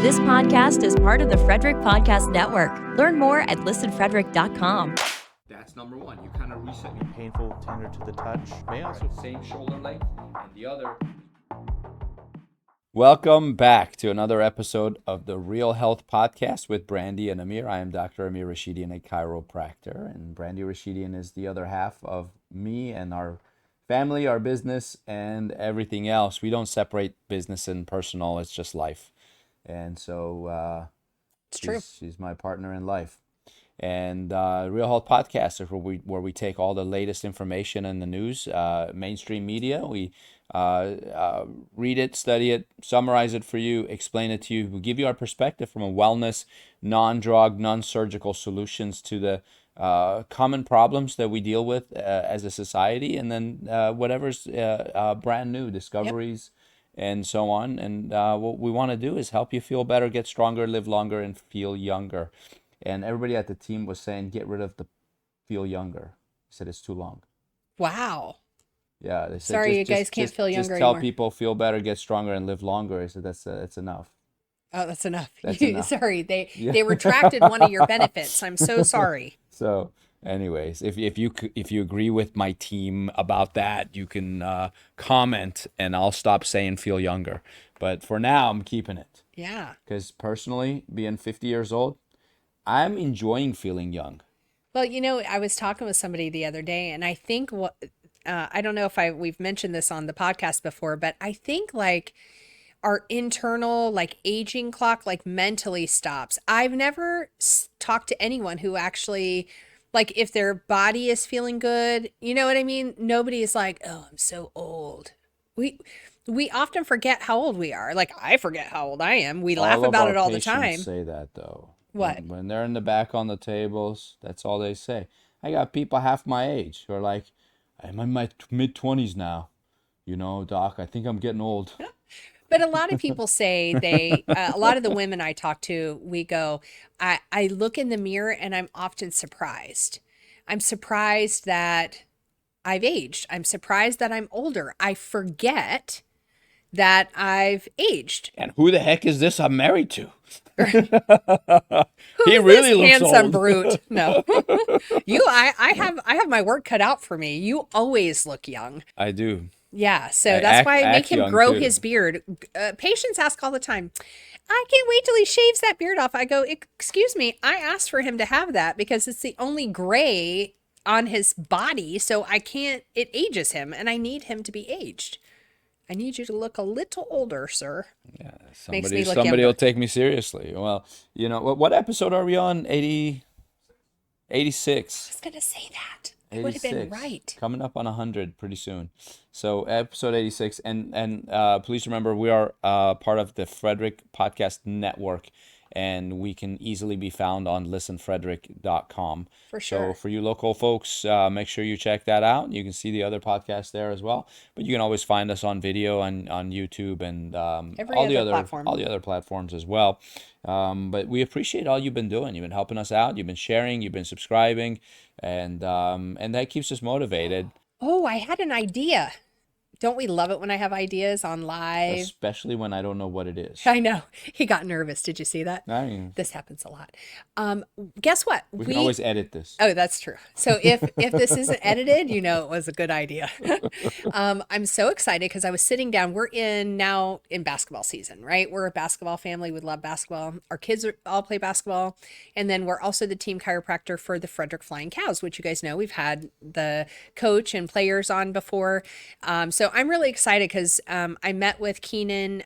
This podcast is part of the Frederick Podcast Network. Learn more at listenfrederick.com. That's number one. You kind of reset me. Painful, tender to the touch. May also Same shoulder length, and the other. Welcome back to another episode of the Real Health Podcast with Brandy and Amir. I am Dr. Amir Rashidian, a chiropractor, and Brandy Rashidian is the other half of me and our family, our business, and everything else. We don't separate business and personal. It's just life. And so It's true. She's my partner in life. And Real Health Podcast is where we take all the latest information in the news, mainstream media. We read it, study it, summarize it for you, explain it to you. We give you our perspective from a wellness, non-drug, non-surgical solutions to the common problems that we deal with as a society, and then whatever's brand new discoveries. Yep. And so on. And what we want to do is help you feel better, get stronger, live longer, and feel younger. And everybody at the team was saying, get rid of the feel younger. I said, it's too long. Wow. Yeah. They said, Sorry, you guys can't feel younger Just tell anymore. people feel better, get stronger, and live longer. I said, that's enough. Oh, that's enough. That's enough. Sorry, they retracted one of your benefits. I'm so sorry. So anyways, if you agree with my team about that, you can comment, and I'll stop saying feel younger. But for now, I'm keeping it. Yeah. Because personally, being 50 years old, I'm enjoying feeling young. Well, I was talking with somebody the other day, and I think I don't know if we've mentioned this on the podcast before, but I think like our internal aging clock mentally stops. I've never talked to anyone who actually if their body is feeling good, you know what I mean? Nobody is like, oh, I'm so old. We often forget how old we are. I forget how old I am. We laugh about it all the time. Say that though. What? When they're in the back on the tables, that's all they say. I got people half my age who are like, I'm in my mid-20s now. Doc, I think I'm getting old. But a lot of people say a lot of the women I talk to, we go, I look in the mirror and I'm often surprised. I'm surprised that I've aged. I'm surprised that I'm older. I forget that I've aged. And who the heck is this I'm married to? He really looks handsome old. brute. No, I have my work cut out for me. You always look young. I do. Yeah, so that's why I make him young, grow too. his beard. Patients ask all the time, I can't wait till he shaves that beard off. I go, excuse me, I asked for him to have that because it's the only gray on his body, so it ages him, and I need him to be aged. I need you to look a little older, sir. Yeah, Makes me look somebody younger. will take me seriously. Well, what episode are we on? 86. I was going to say that. I would have been 86. right. Coming up on 100 pretty soon. So episode 86. And please remember, we are part of the Frederick Podcast Network, and we can easily be found on listenfrederick.com. For sure. So for you local folks, make sure you check that out. You can see the other podcasts there as well. But you can always find us on video on YouTube and all the other platforms as well. But we appreciate all you've been doing. You've been helping us out. You've been sharing. You've been subscribing, and that keeps us motivated. Oh, I had an idea. Don't we love it when I have ideas on live? Especially when I don't know what it is. I know. He got nervous. Did you see that? This happens a lot. Guess what? We can always edit this. Oh, that's true. So if this isn't edited, it was a good idea. I'm so excited because I was sitting down. We're now in basketball season, right? We're a basketball family. We love basketball. Our kids all play basketball. And then we're also the team chiropractor for the Frederick Flying Cows, which you guys know. We've had the coach and players on before. So I'm really excited because I met with Keenan.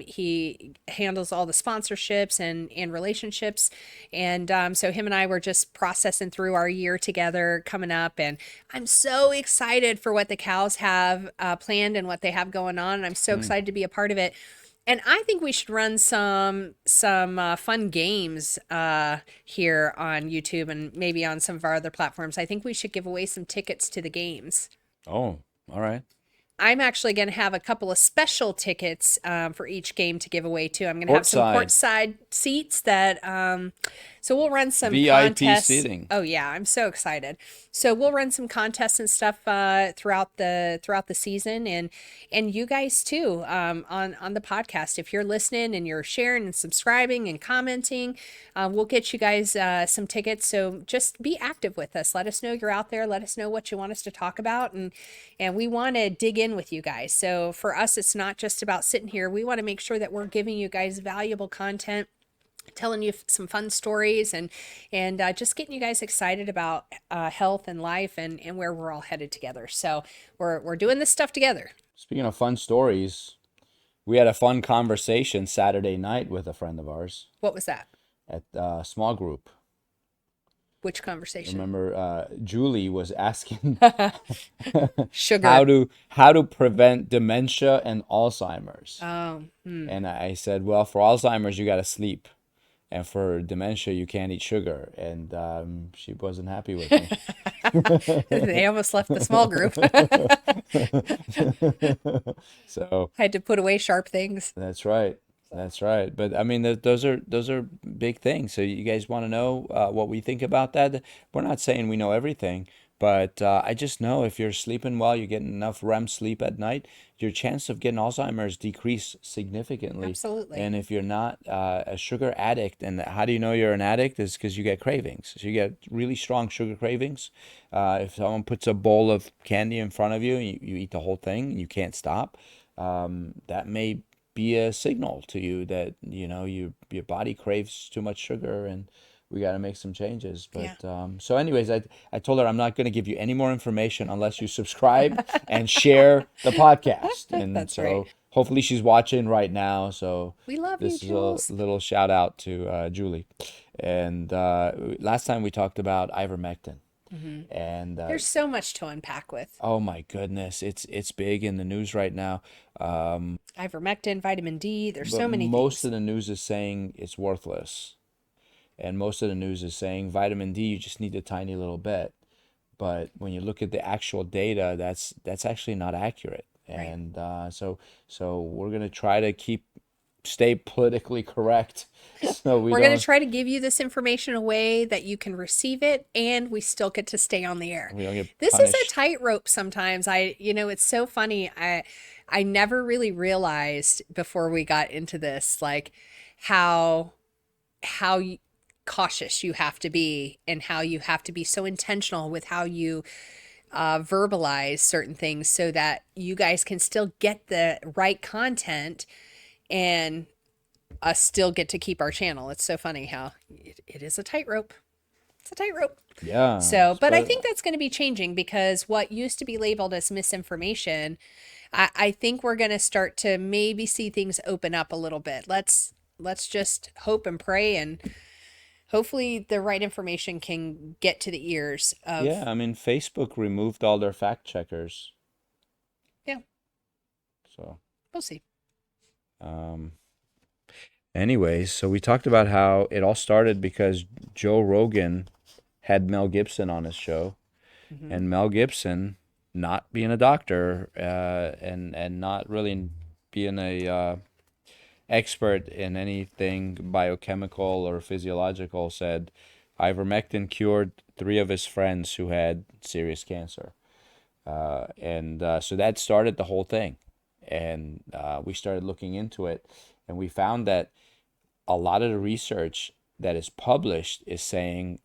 He handles all the sponsorships and relationships. And so him and I were just processing through our year together coming up. And I'm so excited for what the Cows have planned and what they have going on. And I'm so excited to be a part of it. And I think we should run some fun games here on YouTube and maybe on some of our other platforms. I think we should give away some tickets to the games. Oh, all right. I'm actually going to have a couple of special tickets for each game to give away too. I'm going to have some courtside seats that, so we'll run some VIP contests. seating. Oh yeah, I'm so excited. So we'll run some contests and stuff throughout the season, and you guys too on the podcast. If you're listening and you're sharing and subscribing and commenting, we'll get you guys some tickets. So just be active with us. Let us know you're out there. Let us know what you want us to talk about, and we want to dig in with you guys. So for us, it's not just about sitting here. We want to make sure that we're giving you guys valuable content, telling you some fun stories, and just getting you guys excited about health and life and where we're all headed together. So we're doing this stuff together. Speaking of fun stories, we had a fun conversation Saturday night with a friend of ours What was that? at small group. Which conversation? Remember, Julie was asking Sugar. how to prevent dementia and Alzheimer's. Oh, And I said, well, for Alzheimer's, you got to sleep. And for dementia, you can't eat sugar. And she wasn't happy with me. They almost left the small group. So I had to put away sharp things. that's right. That's right. But I mean, those are big things. So you guys want to know what we think about that? We're not saying we know everything, but I just know if you're sleeping well, you're getting enough REM sleep at night, your chance of getting Alzheimer's decrease significantly. Absolutely. And if you're not a sugar addict, and how do you know you're an addict? Is because you get cravings. So you get really strong sugar cravings. If someone puts a bowl of candy in front of you and you eat the whole thing and you can't stop, that may be a signal to you that your body craves too much sugar, and we got to make some changes. But so anyways, I told her I'm not going to give you any more information unless you subscribe and share the podcast. And That's so right. hopefully she's watching right now. So We love you, this is Jules. a little shout out to Julie. And last time we talked about ivermectin. And There's so much to unpack with. oh my goodness, it's big in the news right now. Ivermectin, vitamin D. There's But so many most things. of the news is saying it's worthless. And most of the news is saying vitamin D, you just need a tiny little bit. But when you look at the actual data, that's actually not accurate. Right. And so we're gonna try to stay politically correct. So We're going to try to give you this information in a way that you can receive it and we still get to stay on the air. we don't get This is a punished. tightrope sometimes. It's so funny. I never really realized before we got into this, like how cautious you have to be and how you have to be so intentional with how you verbalize certain things so that you guys can still get the right content and us still get to keep our channel. It's so funny how it is a tightrope. It's a tightrope. Yeah. So, but I think that's going to be changing because what used to be labeled as misinformation, I think we're going to start to maybe see things open up a little bit. Let's just hope and pray, and hopefully the right information can get to the ears of. Yeah, I mean, Facebook removed all their fact checkers. Yeah. So. We'll see. Anyways, so we talked about how it all started because Joe Rogan had Mel Gibson on his show, and Mel Gibson, not being a doctor and not really being a expert in anything biochemical or physiological, said ivermectin cured 3 of his friends who had serious cancer. So that started the whole thing. And we started looking into it, and we found that a lot of the research that is published is saying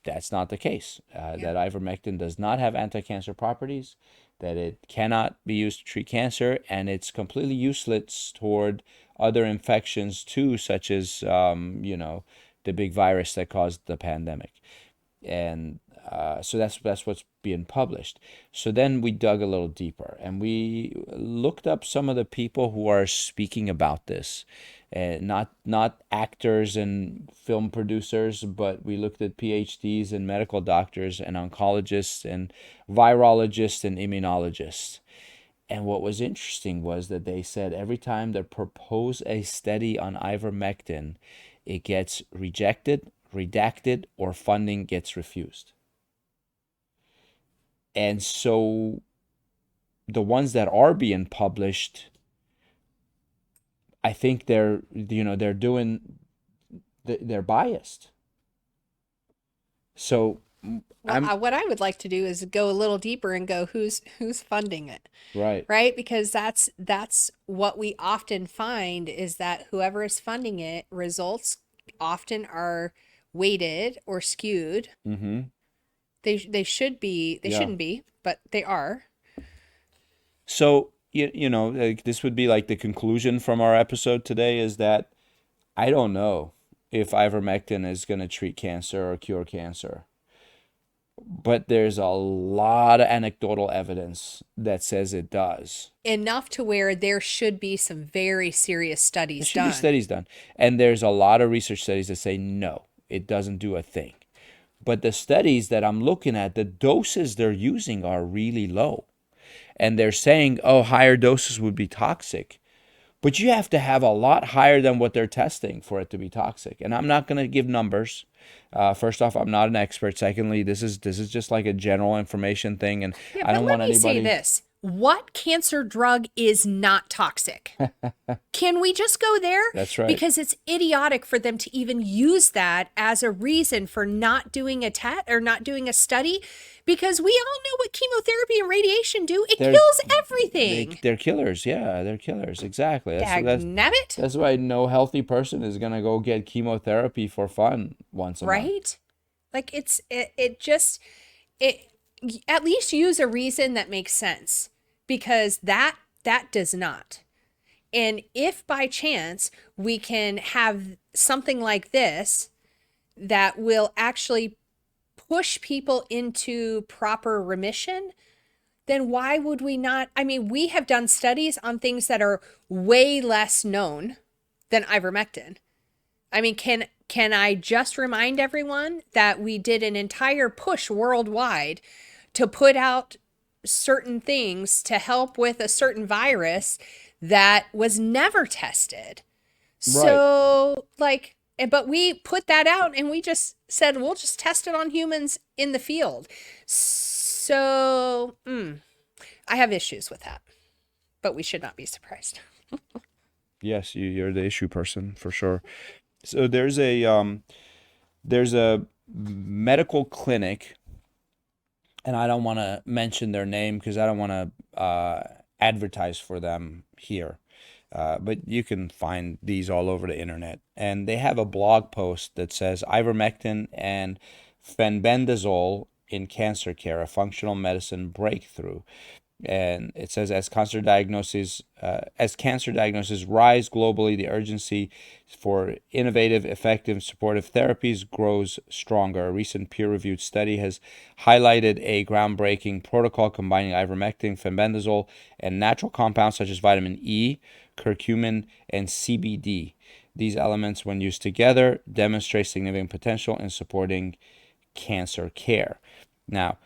that's not the case. That ivermectin does not have anti-cancer properties, that it cannot be used to treat cancer, and it's completely useless toward other infections too, such as the big virus that caused the pandemic. And so that's what's being published. So then we dug a little deeper and we looked up some of the people who are speaking about this, not actors and film producers, but we looked at PhDs and medical doctors and oncologists and virologists and immunologists. And what was interesting was that they said every time they propose a study on ivermectin, it gets rejected, redacted, or funding gets refused. And so the ones that are being published, I think they're biased. So Well, what I would like to do is go a little deeper and go who's funding it, right. right? Because that's what we often find is that whoever is funding it, results often are weighted or skewed. Mm-hmm. They should be, they Yeah. shouldn't be, but they are. So like, this would be like the conclusion from our episode today is that I don't know if ivermectin is going to treat cancer or cure cancer. But there's a lot of anecdotal evidence that says it does. Enough to where there should be some very serious There studies should be done. studies done. And there's a lot of research studies that say no, it doesn't do a thing. But the studies that I'm looking at, the doses they're using are really low. And they're saying, oh, higher doses would be toxic. But you have to have a lot higher than what they're testing for it to be toxic. And I'm not going to give numbers. First off, I'm not an expert. Secondly, this is just like a general information thing, and Yeah, I don't but want let me anybody. say this. What cancer drug is not toxic? Can we just go there? That's right. Because it's idiotic for them to even use that as a reason for not doing a test or not doing a study, because we all know what chemotherapy and radiation do. It kills everything. They're killers. Yeah, they're killers. Exactly. Dagnabbit. That's why no healthy person is gonna go get chemotherapy for fun once a month. Right? Like it just at least use a reason that makes sense, because that does not. And if by chance we can have something like this that will actually push people into proper remission, then why would we not? I mean, we have done studies on things that are way less known than ivermectin. I mean, can I just remind everyone that we did an entire push worldwide to put out certain things to help with a certain virus that was never tested. So but we put that out and we just said, we'll just test it on humans in the field. So I have issues with that, but we should not be surprised. Yes, you're the issue person for sure. So there's a medical clinic, and I don't want to mention their name because I don't want to advertise for them here. But you can find these all over the internet. And they have a blog post that says ivermectin and fenbendazole in cancer care, a functional medicine breakthrough. And it says, as cancer diagnoses rise globally, the urgency for innovative, effective, supportive therapies grows stronger. A recent peer-reviewed study has highlighted a groundbreaking protocol combining ivermectin, fenbendazole, and natural compounds such as vitamin E, curcumin, and CBD. These elements, when used together, demonstrate significant potential in supporting cancer care. Now,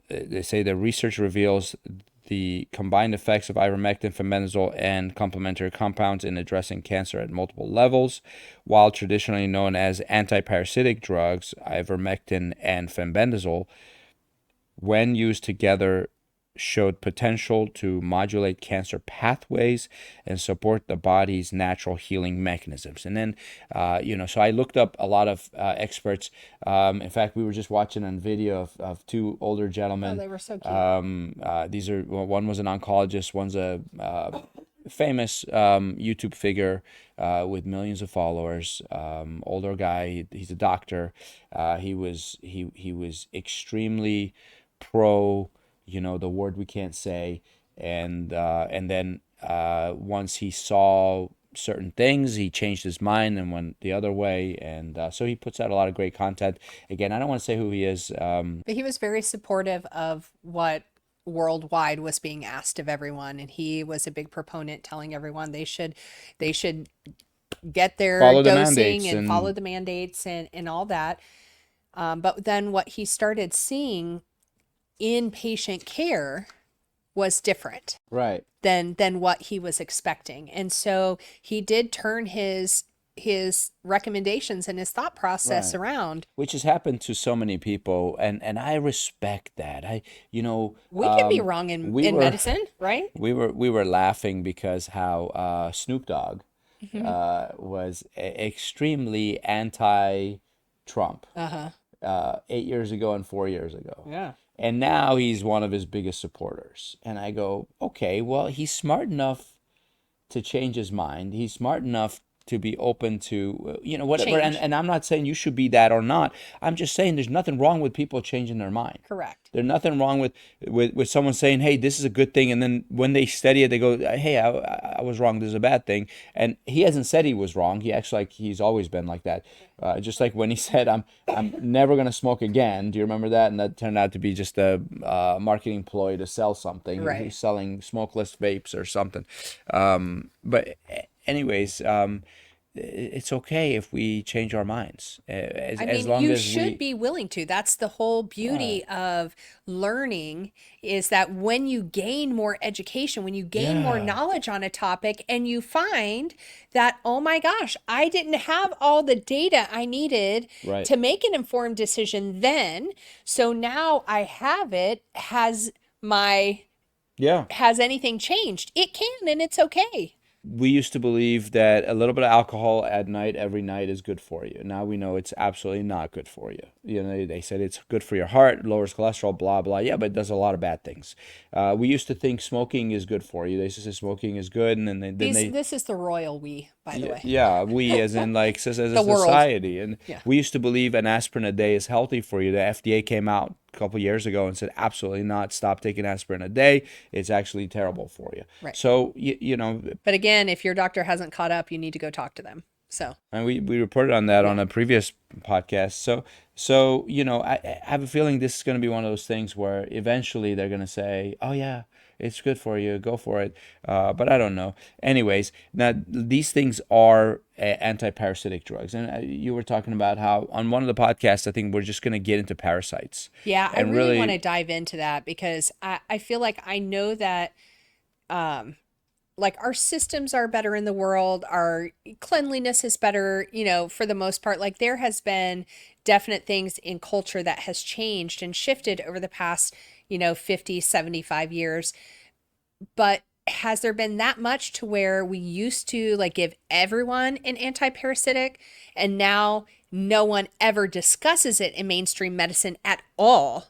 they say the research reveals the combined effects of ivermectin, fenbendazole, and complementary compounds in addressing cancer at multiple levels. While traditionally known as antiparasitic drugs, ivermectin and fenbendazole, when used together, showed potential to modulate cancer pathways and support the body's natural healing mechanisms. And then, so I looked up a lot of experts. In fact, we were just watching a video of two older gentlemen. Oh, they were so cute. One was an oncologist, one's a famous YouTube figure with millions of followers. Older guy, he's a doctor. He was extremely pro, the word we can't say, and then once he saw certain things, he changed his mind and went the other way, and so he puts out a lot of great content. Again, I don't want to say who he is, but he was very supportive of what worldwide was being asked of everyone, and he was a big proponent telling everyone they should get their dosing and follow the mandates and all that. But then what he started seeing in patient care was different, right, than what he was expecting. And so he did turn his his recommendations and his thought process Right. around. Which has happened to so many people, and I respect that. We can be wrong We in were medicine, right? we were laughing because how Snoop Dogg Hmm. was extremely anti-Trump Uh-huh. 8 years ago and 4 years ago. Yeah. And now he's one of his biggest supporters. And I go, okay, well, he's smart enough to change his mind. He's smart enough to be open to, whatever. And, Change. and I'm not saying you should be that or not. I'm just saying there's nothing wrong with people changing their mind. Correct. There's nothing wrong with someone saying, "Hey, this is a good thing," and then when they study it, they go, "Hey, I was wrong. This is a bad thing." And he hasn't said he was wrong. He actually like he's always been like that. Just like when he said, "I'm never gonna smoke again." Do you remember that? And that turned out to be just a marketing ploy to sell something. Right. He's selling smokeless vapes or something. But anyways, it's okay if we change our minds, as I as mean, long you as should we. be willing to. That's the whole beauty of learning is that when you gain more education, when you gain more Yeah. knowledge on a topic, and you find that, oh my gosh, I didn't have all the data I needed Right. to make an informed decision then. So now I have it. Yeah. Has anything changed? It can, and it's okay. We used to believe that a little bit of alcohol at night, every night, is good for you. Now we know it's absolutely not good for you. They said it's good for your heart, lowers cholesterol, blah, blah. Yeah, but it does a lot of bad things. We used to think smoking is good for you. They used to say smoking is good, and This is the royal we, by the way. yeah, we as in like as a The world. society, and Yeah. we used to believe an aspirin a day is healthy for you. The FDA came out a couple years ago and said absolutely not. Stop taking aspirin a day. It's actually terrible for you. Right. So But again, if your doctor hasn't caught up, you need to go talk to them. So, and we reported on that on yeah. a previous podcast. So I have a feeling this is going to be one of those things where eventually they're going to say, "Oh yeah, it's good for you, go for it." But I don't know. Anyways, now these things are anti-parasitic drugs, and you were talking about how on one of the podcasts, I think we're just going to get into parasites. Yeah, I And really want to really, dive into that because I feel like I know that like our systems are better in the world, our cleanliness is better, for the most part. Like there has been definite things in culture that has changed and shifted over the past, 50, 75 years. But has there been that much to where we used to like give everyone an anti-parasitic and now no one ever discusses it in mainstream medicine at all?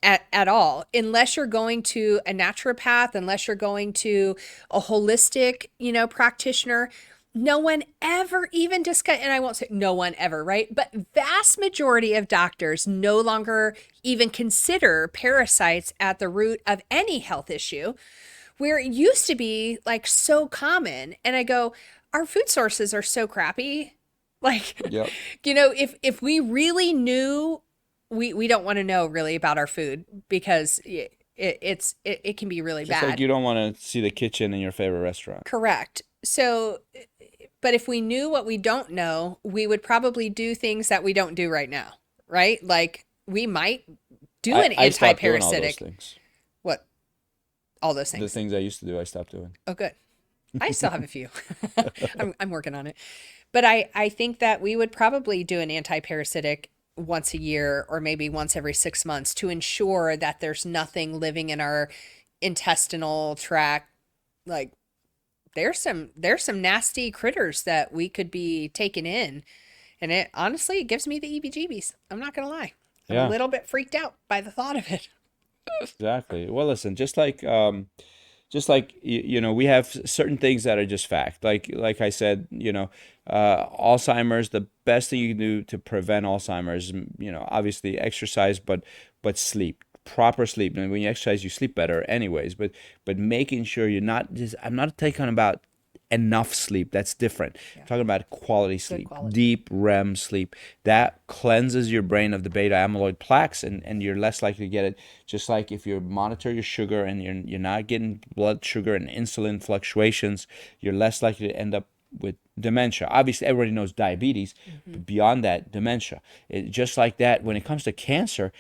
At all, unless you're going to a naturopath, unless you're going to a holistic, practitioner, no one ever even discuss, and I won't say no one ever, right? But vast majority of doctors no longer even consider parasites at the root of any health issue, where it used to be like so common. And I go, our food sources are so crappy. Like, yep. if we really knew, we don't want to know really about our food because it can be really Just bad. like you don't want to see the kitchen in your favorite restaurant. Correct. So, but if we knew what we don't know, we would probably do things that we don't do right now, right? Like we might do an I stopped doing all those anti-parasitic. things. What? All those The things. things I used to do, I stopped doing. Oh, good. I still have a few. I'm working on it. But I think that we would probably do an anti-parasitic once a year or maybe once every 6 months to ensure that there's nothing living in our intestinal tract. Like there's some nasty critters that we could be taking in. And it honestly, it gives me the EBGBs. I'm not gonna lie. I'm Yeah. a little bit freaked out by the thought of it. Exactly. Well, listen, just like we have certain things that are just fact. Like I said, Alzheimer's. The best thing you can do to prevent Alzheimer's, obviously exercise, but sleep, proper sleep. And when you exercise, you sleep better, anyways. But making sure you're not just. I'm not talking about enough sleep. That's different. I'm talking about quality sleep, quality. deep REM sleep. That cleanses your brain of the beta amyloid plaques, and you're less likely to get it. Just like if you monitor your sugar and you're not getting blood sugar and insulin fluctuations, you're less likely to end up with dementia. Obviously, everybody knows diabetes, but beyond that, dementia. Just like that, when it comes to cancer,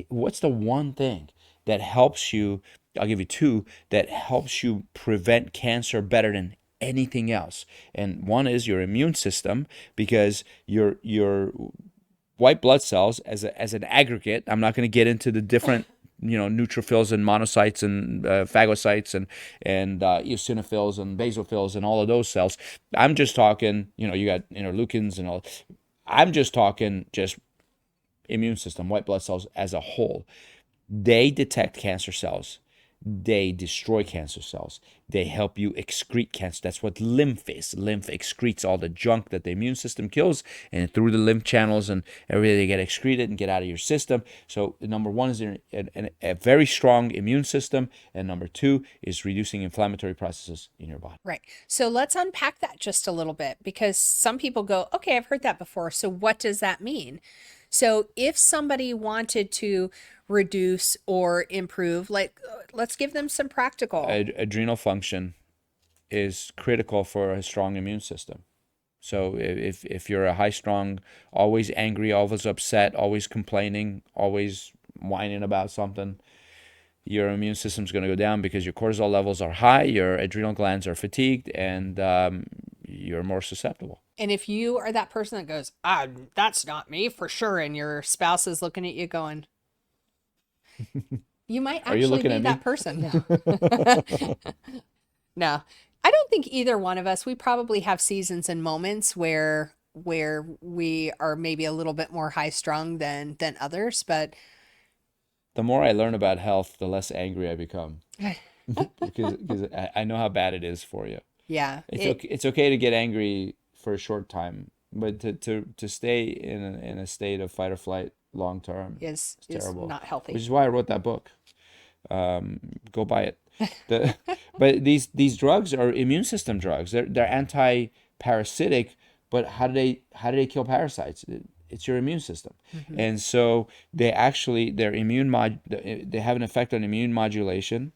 what's the one thing that helps you? I'll give you two that helps you prevent cancer better than anything else. And one is your immune system, because your white blood cells as an aggregate. I'm not going to get into the different neutrophils and monocytes and phagocytes and eosinophils and basophils and all of those cells. I'm just talking, you got interleukins and all. I'm just talking just immune system, white blood cells as a whole. They detect cancer cells. They destroy cancer cells. They help you excrete cancer. That's what lymph is. Lymph excretes all the junk that the immune system kills, and through the lymph channels and everything, they get excreted and get out of your system. So number one is a very strong immune system, and number two is reducing inflammatory processes in your body. Right. So let's unpack that just a little bit, because some people go, okay, I've heard that before. So what does that mean? So if somebody wanted to reduce or improve, like, let's give them some practical. Adrenal function is critical for a strong immune system. So if you're a high strung, always angry, always upset, always complaining, always whining about something, your immune system's going to go down because your cortisol levels are high, your adrenal glands are fatigued, and you're more susceptible. And if you are that person that goes, that's not me for sure, and your spouse is looking at you going, you might Are you actually looking be at that me? person. No, I don't think either one of us, we probably have seasons and moments where we are maybe a little bit more high strung than others, but The more I learn about health, the less angry I become, because I know how bad it is for you. yeah, It's okay to get angry for a short time, but to stay in a state of fight or flight long term is terrible. not healthy. Which is why I wrote that book. Go buy it. But these drugs are immune system drugs. They're anti-parasitic, but how do they kill parasites? It's your immune system. And so they have an effect on immune modulation,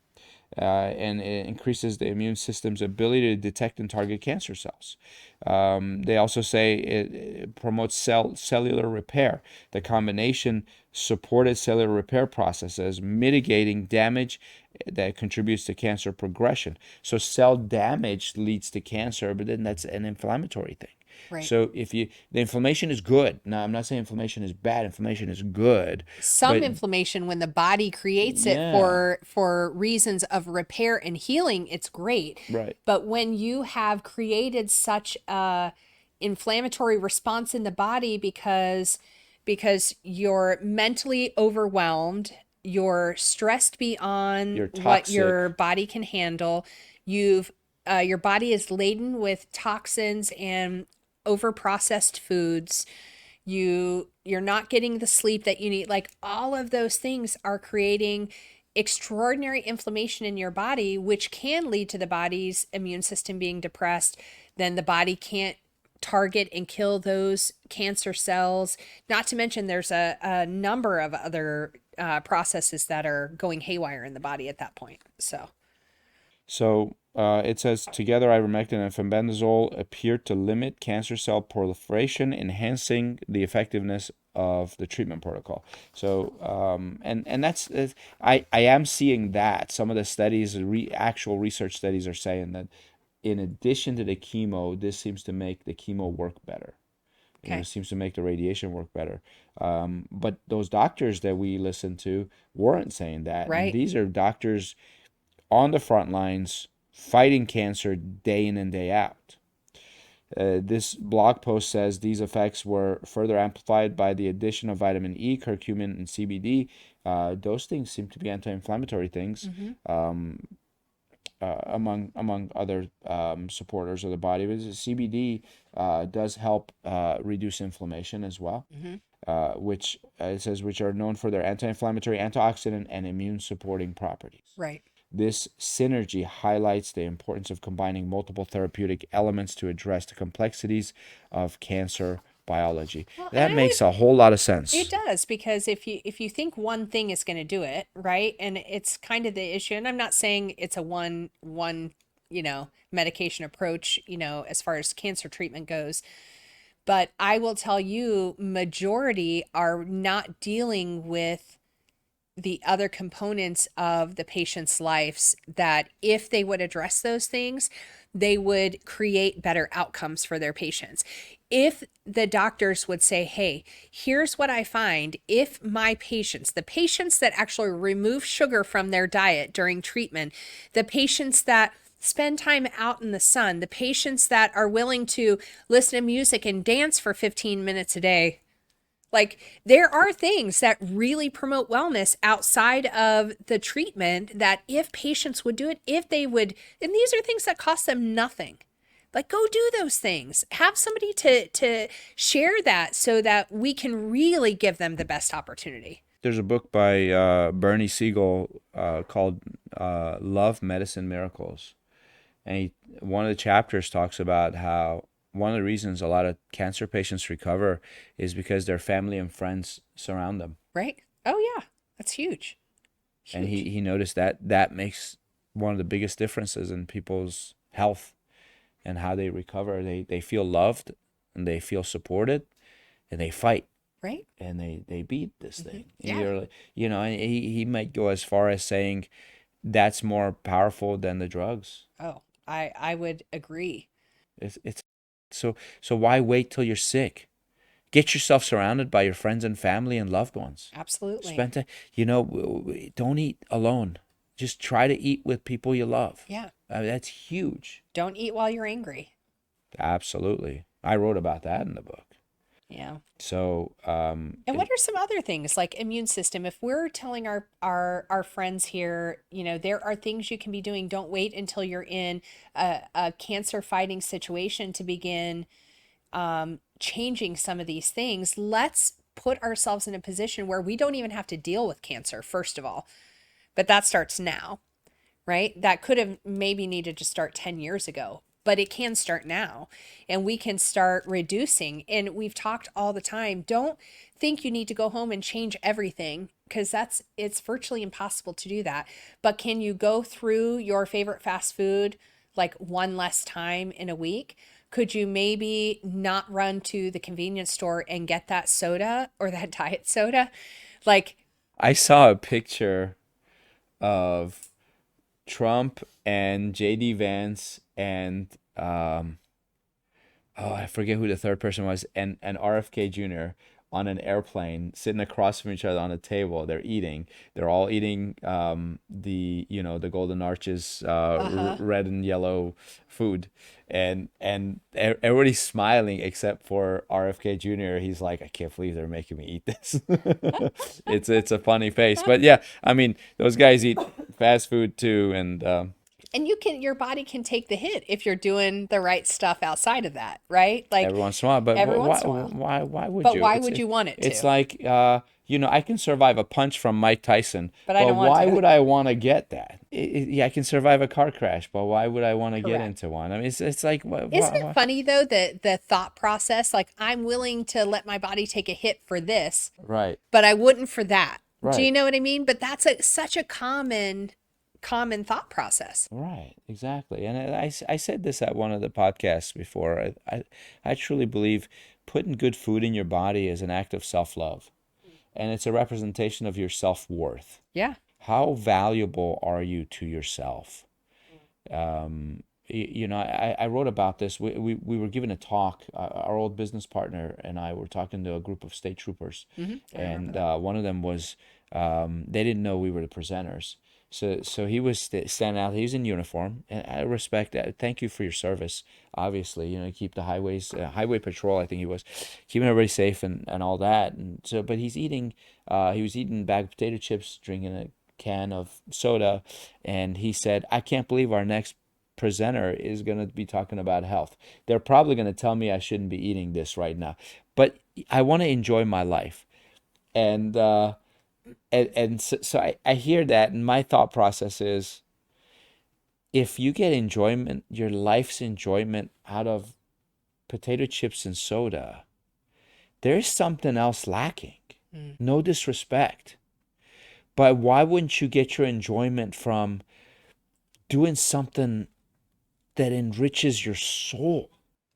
and it increases the immune system's ability to detect and target cancer cells. They also say it promotes cellular repair. The combination supported cellular repair processes, mitigating damage that contributes to cancer progression. So cell damage leads to cancer, but then that's an inflammatory thing. Right. So the inflammation is good. Now, I'm not saying inflammation is bad. Inflammation is good. Some but inflammation, when the body creates it Yeah. for reasons of repair and healing, it's great. Right. But when you have created such a inflammatory response in the body because you're mentally overwhelmed, you're stressed beyond You're what your toxic. body can handle, your body is laden with toxins and over processed foods, you're not getting the sleep that you need, like all of those things are creating extraordinary inflammation in your body, which can lead to the body's immune system being depressed. Then the body can't target and kill those cancer cells, not to mention there's a number of other processes that are going haywire in the body at that point. So it says together ivermectin and fenbendazole appear to limit cancer cell proliferation, enhancing the effectiveness of the treatment protocol. So and that's I am seeing that some of the studies, actual research studies, are saying that in addition to the chemo, this seems to make the chemo work better. Okay. It seems to make the radiation work better. But those doctors that we listened to weren't saying that. Right. And these are doctors on the front lines fighting cancer day in and day out. This blog post says these effects were further amplified by the addition of vitamin E, curcumin, and CBD. Those things seem to be anti-inflammatory things, among other supporters of the body. But CBD does help reduce inflammation as well, which it says which are known for their anti-inflammatory, antioxidant, and immune-supporting properties. Right. This synergy highlights the importance of combining multiple therapeutic elements to address the complexities of cancer biology. That makes a whole lot of sense. It does, because if you think one thing is going to do it, right? And it's kind of the issue. And I'm not saying it's a one medication approach, as far as cancer treatment goes. But I will tell you, majority are not dealing with the other components of the patient's lives, that if they would address those things, they would create better outcomes for their patients. If the doctors would say, hey, here's what I find if my patients, the patients that actually remove sugar from their diet during treatment, the patients that spend time out in the sun, the patients that are willing to listen to music and dance for 15 minutes a day, like there are things that really promote wellness outside of the treatment that if patients would do it, if they would, and these are things that cost them nothing. Like go do those things. Have somebody to share that so that we can really give them the best opportunity. There's a book by Bernie Siegel called Love, Medicine, Miracles. And one of the chapters talks about how one of the reasons a lot of cancer patients recover is because their family and friends surround them. Right? Oh, yeah. That's huge. And he noticed that makes one of the biggest differences in people's health and how they recover. They feel loved and they feel supported and they fight. Right. And they beat this thing. Yeah. And he might go as far as saying that's more powerful than the drugs. Oh, I would agree. It's so why wait till you're sick? Get yourself surrounded by your friends and family and loved ones. Absolutely. Spend time, don't eat alone. Just try to eat with people you love. Yeah. That's huge. Don't eat while you're angry. Absolutely. I wrote about that in the book. Yeah. So, and what are some other things like immune system? If we're telling our friends here, there are things you can be doing. Don't wait until you're in a cancer fighting situation to begin changing some of these things. Let's put ourselves in a position where we don't even have to deal with cancer, first of all. But that starts now, right? That could have maybe needed to start 10 years ago. But it can start now, and we can start reducing. And we've talked all the time. Don't think you need to go home and change everything, because it's virtually impossible to do that. But can you go through your favorite fast food like one less time in a week? Could you maybe not run to the convenience store and get that soda or that diet soda? Like, I saw a picture of Trump and JD Vance and I forget who the third person was, and RFK Jr. on an airplane sitting across from each other on a table. They're eating. They're all eating the Golden Arches red and yellow food, and everybody's smiling except for RFK Jr. He's like, I can't believe they're making me eat this. It's a funny face, but yeah, I mean those guys eat fast food too, and your body can take the hit if you're doing the right stuff outside of that, right? Like every once in a while, but every once in a while. why would But you? why would you want it to? It's like I can survive a punch from Mike Tyson, but I don't want why to. would I want to get that? Yeah, I can survive a car crash, but why would I want to get into one? I mean, it's like isn't it funny though that the thought process, like I'm willing to let my body take a hit for this, right? But I wouldn't for that. Right. Do you know what I mean? But that's such a common thought process. Right, exactly. And I said this at one of the podcasts before. I truly believe putting good food in your body is an act of self-love, and it's a representation of your self-worth. Yeah. How valuable are you to yourself? I wrote about this. We were given a talk. Our old business partner and I were talking to a group of state troopers, and one of them was they didn't know we were the presenters. So he was standing out. He was in uniform, and I respect that. Thank you for your service. Obviously, keep the highways, highway patrol. I think he was keeping everybody safe and all that. And so, but he's eating. He was eating a bag of potato chips, drinking a can of soda, and he said, "I can't believe our next presenter is going to be talking about health. They're probably going to tell me I shouldn't be eating this right now, but I want to enjoy my life." And so I hear that, and my thought process is, if you get enjoyment, your life's enjoyment out of potato chips and soda, there's something else lacking. No disrespect, but why wouldn't you get your enjoyment from doing something that enriches your soul?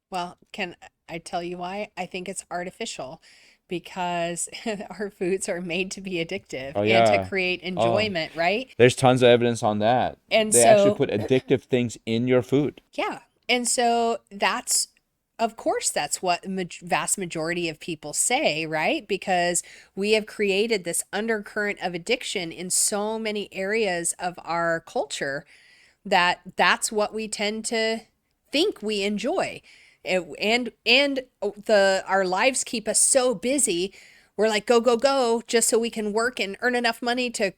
Well, can I tell you why? I think it's artificial, because our foods are made to be addictive Oh and to yeah. create Oh, enjoyment, right? there's tons of evidence on that. And They actually so, put addictive things in your food. yeah. And so that's, of course, that's what the vast majority of people say, right? Because we have created this undercurrent of addiction in so many areas of our culture that that's what we tend to think we enjoy. And the our lives keep us so busy. We're like, go, go, go, just so we can work and earn enough money to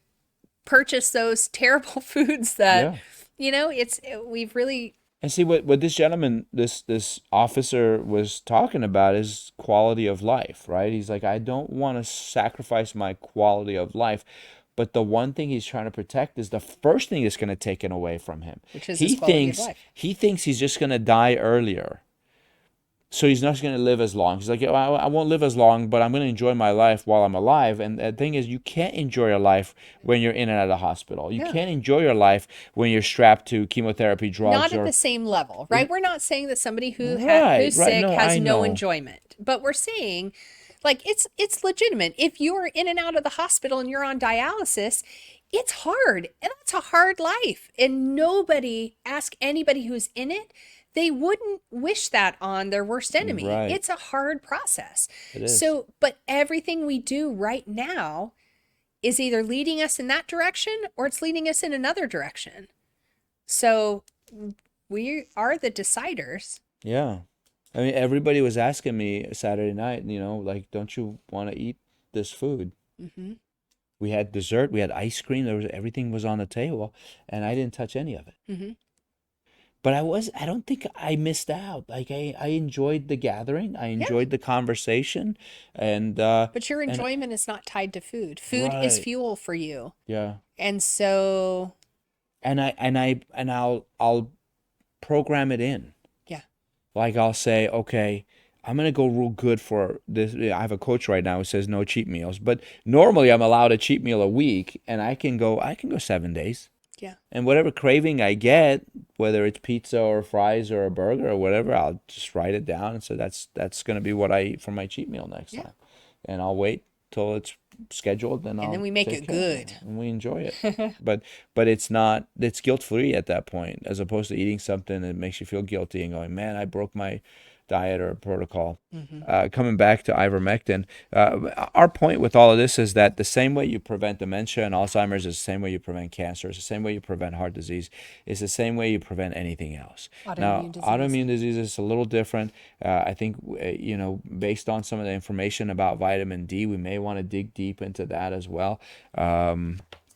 purchase those terrible foods that, Yeah. we've really, And see what this gentleman, this officer was talking about is quality of life, right? He's like, I don't want to sacrifice my quality of life, but the one thing he's trying to protect is the first thing that's going to take it away from him. which is He his quality of thinks life. he thinks he's just going to die earlier. So he's not going to live as long. He's like, "Oh, I won't live as long, but I'm going to enjoy my life while I'm alive." And the thing is, you can't enjoy your life when you're in and out of the hospital. You Yeah. can't enjoy your life when you're strapped to chemotherapy drugs Not at or the same level, right? We're not saying that somebody who's right. sick No, has I no know. enjoyment, but we're saying like it's legitimate. If you're in and out of the hospital and you're on dialysis, it's hard. And that's a hard life. And nobody, ask anybody who's in it, they wouldn't wish that on their worst enemy. Right. It's a hard process. It is. So, but everything we do right now is either leading us in that direction or it's leading us in another direction. So we are the deciders. Yeah. I mean, everybody was asking me Saturday night, like, don't you want to eat this food? Mm-hmm. We had dessert, we had ice cream, everything was on the table, and I didn't touch any of it. Mm-hmm. But I don't think I missed out. Like I enjoyed the gathering, I enjoyed the conversation, and But your and enjoyment is not tied to food. Food is right, fuel for you. yeah. And so, I'll program it in. yeah. Like I'll say, okay, I'm gonna go real good for this. I have a coach right now who says no cheat meals, but normally I'm allowed a cheat meal a week, and I can go 7 days. Yeah. And whatever craving I get, whether it's pizza or fries or a burger or whatever, I'll just write it down and say that's gonna be what I eat for my cheat meal next time. And I'll wait till it's scheduled, and And I'll then we make take it care of good. and we enjoy it. But it's guilt free at that point, as opposed to eating something that makes you feel guilty and going, man, I broke my diet or protocol. Coming back to ivermectin, our point with all of this is that the same way you prevent dementia and Alzheimer's is the same way you prevent cancer. It's the same way you prevent heart disease. It's the same way you prevent anything else. Now, Autoimmune disease. autoimmune disease is a little different. I think, based on some of the information about vitamin D, we may want to dig deep into that as well.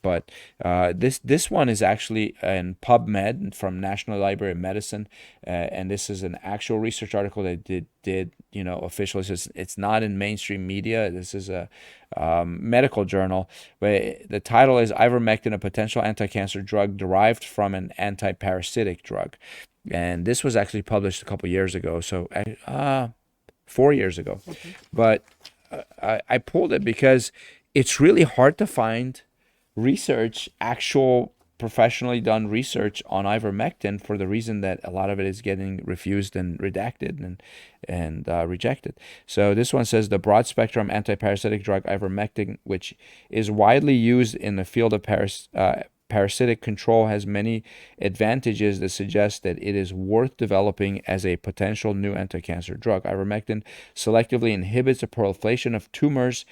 But this one is actually in PubMed from National Library of Medicine, and this is an actual research article that did officially. It's not in mainstream media. This is a medical journal. But the title is Ivermectin, a potential anti-cancer drug derived from an anti-parasitic drug, and this was actually published a couple years ago. So 4 years ago, but I pulled it because it's really hard to find actual professionally done research on ivermectin, for the reason that a lot of it is getting refused and redacted and rejected. So this one says the broad spectrum antiparasitic drug ivermectin, which is widely used in the field of parasitic control, has many advantages that suggest that it is worth developing as a potential new anti-cancer drug. Ivermectin selectively inhibits the proliferation of tumors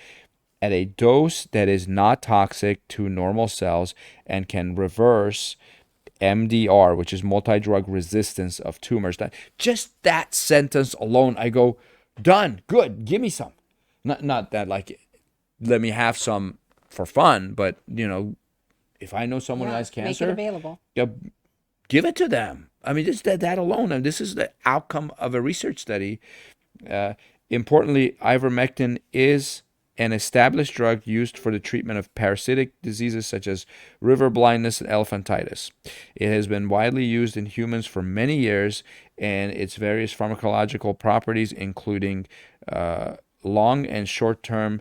at a dose that is not toxic to normal cells and can reverse MDR, which is multi-drug resistance of tumors. Just that sentence alone, I go, done, good, give me some. Not that like, let me have some for fun, but if I know someone who has cancer, make it available. Give it to them. I mean, just that alone, and this is the outcome of a research study. Importantly, ivermectin is an established drug used for the treatment of parasitic diseases such as river blindness and elephantitis. It has been widely used in humans for many years, and its various pharmacological properties, including long and short-term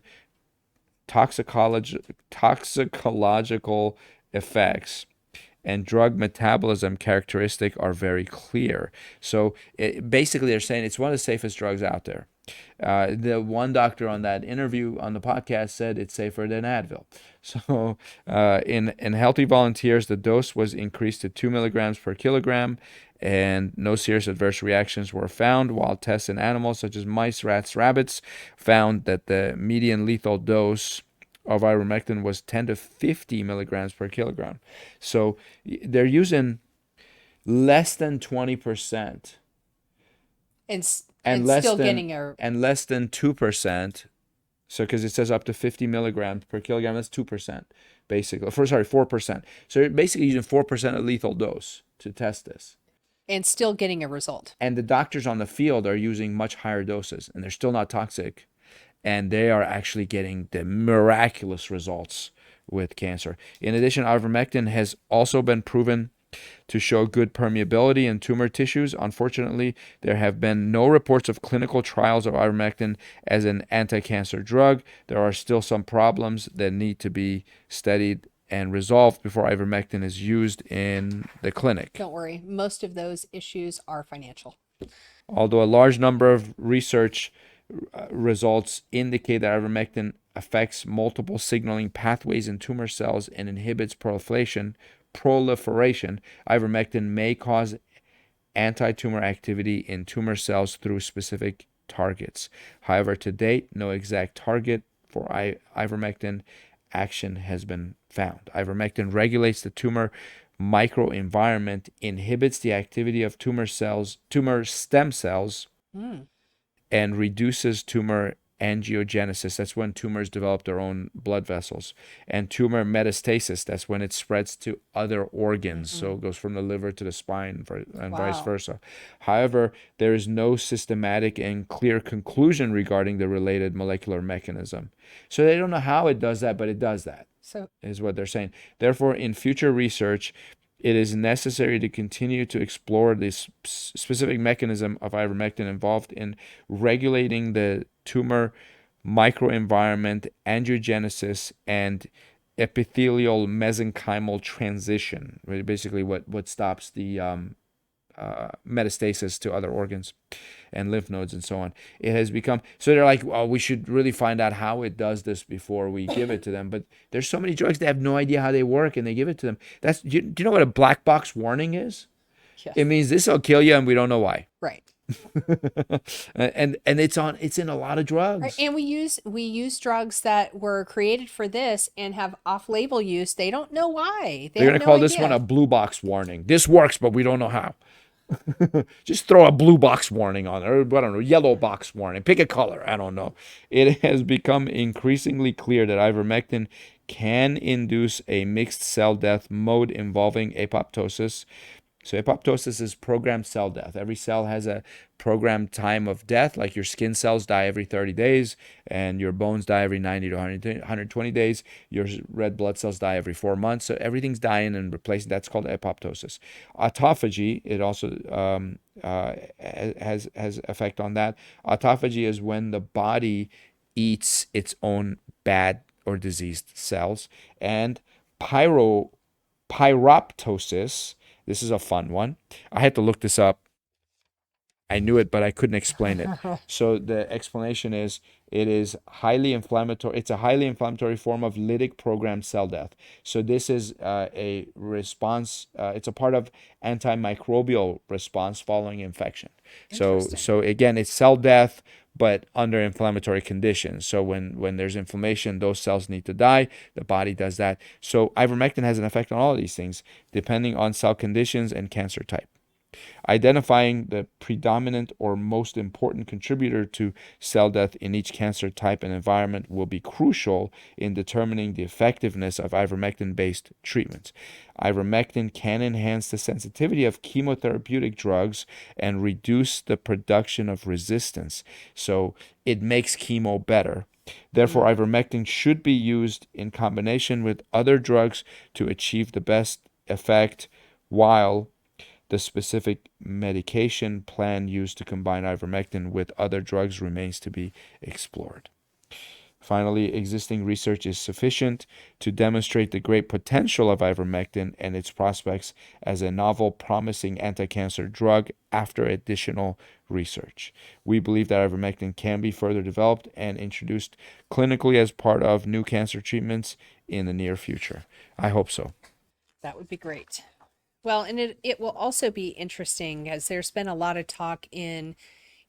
toxicological effects and drug metabolism characteristic, are very clear. So basically they're saying it's one of the safest drugs out there. The one doctor on that interview on the podcast said it's safer than Advil. So in healthy volunteers, the dose was increased to 2 milligrams per kilogram, and no serious adverse reactions were found, while tests in animals such as mice, rats, rabbits found that the median lethal dose of ivermectin was 10 to 50 milligrams per kilogram. So they're using less than 20% And and less than 2%. So because it says up to 50 milligrams per kilogram, that's 2% basically. 4%. So you're basically using 4% of lethal dose to test this. And still getting a result. And the doctors on the field are using much higher doses, and they're still not toxic. And they are actually getting the miraculous results with cancer. In addition, ivermectin has also been proven to show good permeability in tumor tissues. Unfortunately, there have been no reports of clinical trials of ivermectin as an anti-cancer drug. There are still some problems that need to be studied and resolved before ivermectin is used in the clinic. Don't worry, most of those issues are financial. Although a large number of research results indicate that ivermectin affects multiple signaling pathways in tumor cells and inhibits proliferation, ivermectin may cause anti-tumor activity in tumor cells through specific targets. However, to date, no exact target for ivermectin action has been found. Ivermectin regulates the tumor microenvironment, inhibits the activity of tumor stem cells, and reduces tumor angiogenesis. That's when tumors develop their own blood vessels. And tumor metastasis, that's when it spreads to other organs. So it goes from the liver to the spine and vice versa. However, there is no systematic and clear conclusion regarding the related molecular mechanism. So they don't know how it does that, but it does that, is what they're saying. Therefore, in future research, it is necessary to continue to explore this specific mechanism of ivermectin involved in regulating the tumor microenvironment, angiogenesis, and epithelial mesenchymal transition. Basically, what stops the metastasis to other organs and lymph nodes and so on. It has become, so they're like, oh, we should really find out how it does this before we give it to them. But there's so many drugs, they have no idea how they work, and they give it to them. Do you know what a black box warning is? Yes. It means this will kill you and we don't know why. Right. and it's in a lot of drugs. Right. And we use drugs that were created for this and have off-label use. They don't know why. They're going to call this one a blue box warning. This works, but we don't know how. Just throw a blue box warning on it, or I don't know, yellow box warning. Pick a color. I don't know. It has become increasingly clear that ivermectin can induce a mixed cell death mode involving apoptosis. So apoptosis is programmed cell death. Every cell has a programmed time of death, like your skin cells die every 30 days, and your bones die every 90 to 120 days. Your red blood cells die every 4 months. So everything's dying and replacing. That's called apoptosis. Autophagy, it also has effect on that. Autophagy is when the body eats its own bad or diseased cells. And pyroptosis, this is a fun one. I had to look this up. I knew it, but I couldn't explain it. So the explanation is it is highly inflammatory. It's a highly inflammatory form of lytic programmed cell death. So this is a response. It's a part of antimicrobial response following infection. So again, it's cell death, but under inflammatory conditions. So when there's inflammation, those cells need to die. The body does that. So ivermectin has an effect on all of these things, depending on cell conditions and cancer type. Identifying the predominant or most important contributor to cell death in each cancer type and environment will be crucial in determining the effectiveness of ivermectin-based treatments. Ivermectin can enhance the sensitivity of chemotherapeutic drugs and reduce the production of resistance. So it makes chemo better. Therefore, ivermectin should be used in combination with other drugs to achieve the best effect, while the specific medication plan used to combine ivermectin with other drugs remains to be explored. Finally, existing research is sufficient to demonstrate the great potential of ivermectin and its prospects as a novel, promising anti-cancer drug after additional research. We believe that ivermectin can be further developed and introduced clinically as part of new cancer treatments in the near future. I hope so. That would be great. Well, and it will also be interesting as there's been a lot of talk in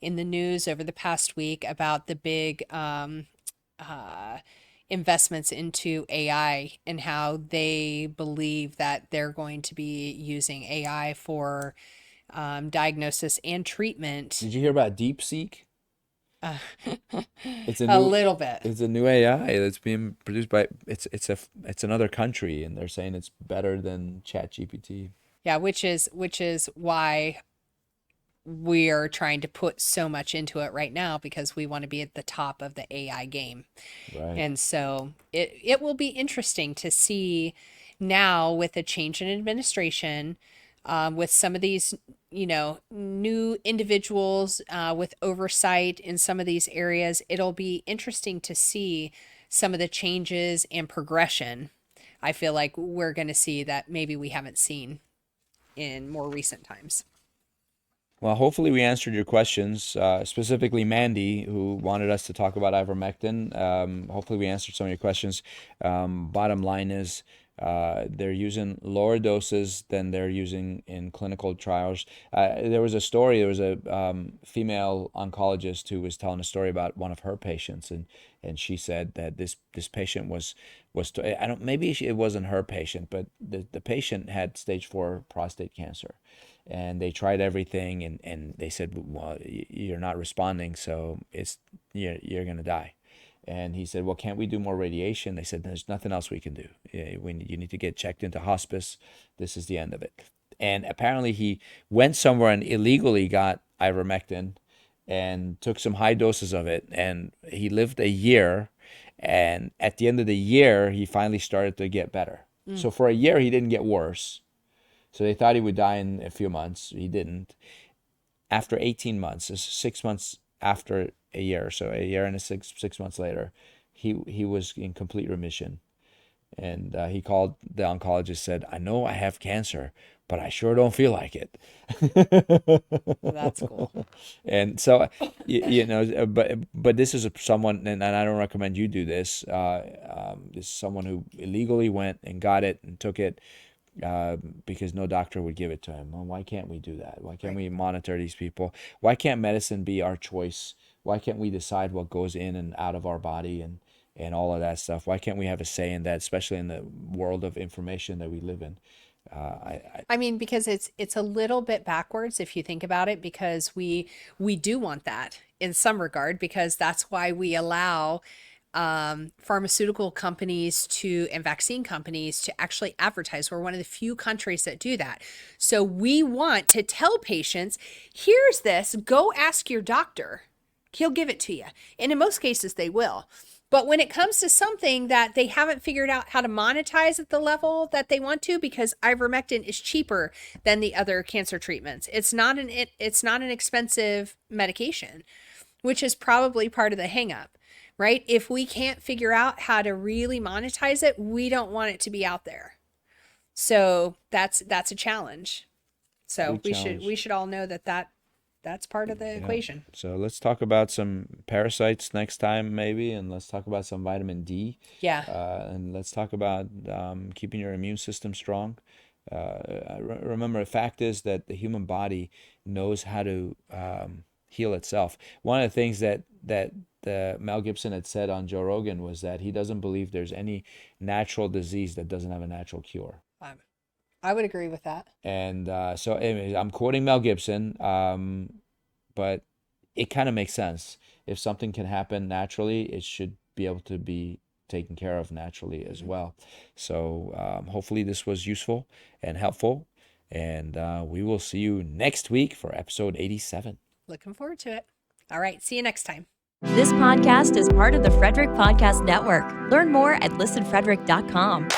the news over the past week about the big investments into AI and how they believe that they're going to be using AI for diagnosis and treatment. Did you hear about DeepSeek? It's a A new little bit. It's a new AI that's being produced by it's another country, and they're saying it's better than ChatGPT. Yeah, which is why we are trying to put so much into it right now, because we want to be at the top of the AI game. Right. And so it will be interesting to see now with a change in administration, with some of these, new individuals with oversight in some of these areas. It'll be interesting to see some of the changes and progression. I feel like we're going to see that maybe we haven't seen in more recent times. Well, hopefully we answered your questions, specifically Mandy, who wanted us to talk about ivermectin. Hopefully we answered some of your questions. Bottom line is they're using lower doses than they're using in clinical trials. There was a female oncologist who was telling a story about one of her patients, and she said that this patient it wasn't her patient, but the patient had stage 4 prostate cancer. And they tried everything, and they said, well, you're not responding, so you're going to die. And he said, well, can't we do more radiation? They said, there's nothing else we can do. You need to get checked into hospice. This is the end of it. And apparently he went somewhere and illegally got ivermectin and took some high doses of it. And he lived a year. And at the end of the year, he finally started to get better. So for a year, he didn't get worse. So they thought he would die in a few months. He didn't. After 18 months, 6 months after a year, so a year and six months later, he was in complete remission. And he called the oncologist, said, I know I have cancer, but I sure don't feel like it. That's cool. And so, but this is someone, and I don't recommend you do this. This is someone who illegally went and got it and took it. Because no doctor would give it to him. Well, why can't we do that? Why can't we monitor these people? Why can't medicine be our choice? Why can't we decide what goes in and out of our body and all of that stuff? Why can't we have a say in that, especially in the world of information that we live in? I mean, because it's a little bit backwards if you think about it, because we do want that in some regard, because that's why we allow pharmaceutical companies and vaccine companies to actually advertise. We're one of the few countries that do that. So we want to tell patients, here's this, go ask your doctor. He'll give it to you. And in most cases they will. But when it comes to something that they haven't figured out how to monetize at the level that they want to, because ivermectin is cheaper than the other cancer treatments. It's not an expensive medication, which is probably part of the hang up. Right? If we can't figure out how to really monetize it, we don't want it to be out there. So that's a challenge. So we should all know that's part of the equation. So let's talk about some parasites next time, maybe, and let's talk about some vitamin D. Yeah. And let's talk about keeping your immune system strong. Remember, the fact is that the human body knows how to heal itself. One of the things that Mel Gibson had said on Joe Rogan was that he doesn't believe there's any natural disease that doesn't have a natural cure. I would agree with that. And so anyways, I'm quoting Mel Gibson, but it kind of makes sense. If something can happen naturally, it should be able to be taken care of naturally as well. So hopefully this was useful and helpful. And we will see you next week for episode 87. Looking forward to it. All right. See you next time. This podcast is part of the Frederick Podcast Network. Learn more at listenfrederick.com.